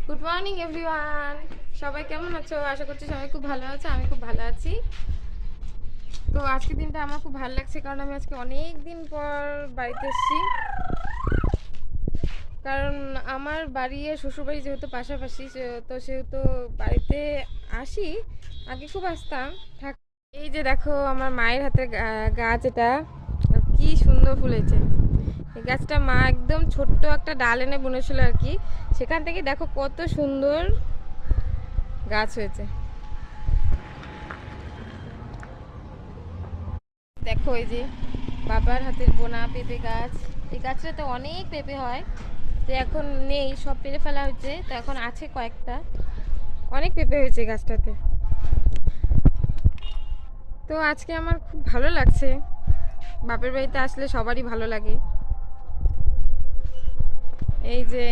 Good morning everyone, সবাই কেমন আছো? আশা করছি সবাই খুব ভালো আছো। আমি খুব ভালো আছি। তো আজকের দিনটা আমার খুব ভালো লাগছে, কারণ আমি আজকে অনেক দিন পর বাড়িতে এসেছি। কারণ আমার বাড়ি আর শ্বশুরবাড়ি যেহেতু পাশাপাশি, তো সেহেতু বাড়িতে আসি। আগে খুব আসতাম থাক। এই যে দেখো আমার মায়ের হাতের গাছ, এটা কি সুন্দর ফুলেছে। এই গাছটা মা একদম ছোট্ট একটা ডাল এনে বুনেছিল আর কি। সেখান থেকে দেখো কত সুন্দর গাছ হয়েছে। দেখো এই যে বাবার হাতের বোনা পেঁপে গাছ। এই গাছটাতে অনেক পেঁপে হয়, তো এখন নেই, সব পেরে ফেলা হয়েছে। তো এখন আছে কয়েকটা, অনেক পেঁপে হয়েছে গাছটাতে। তো আজকে আমার খুব ভালো লাগছে। বাপের বাড়িতে আসলে সবারই ভালো লাগে। এই যে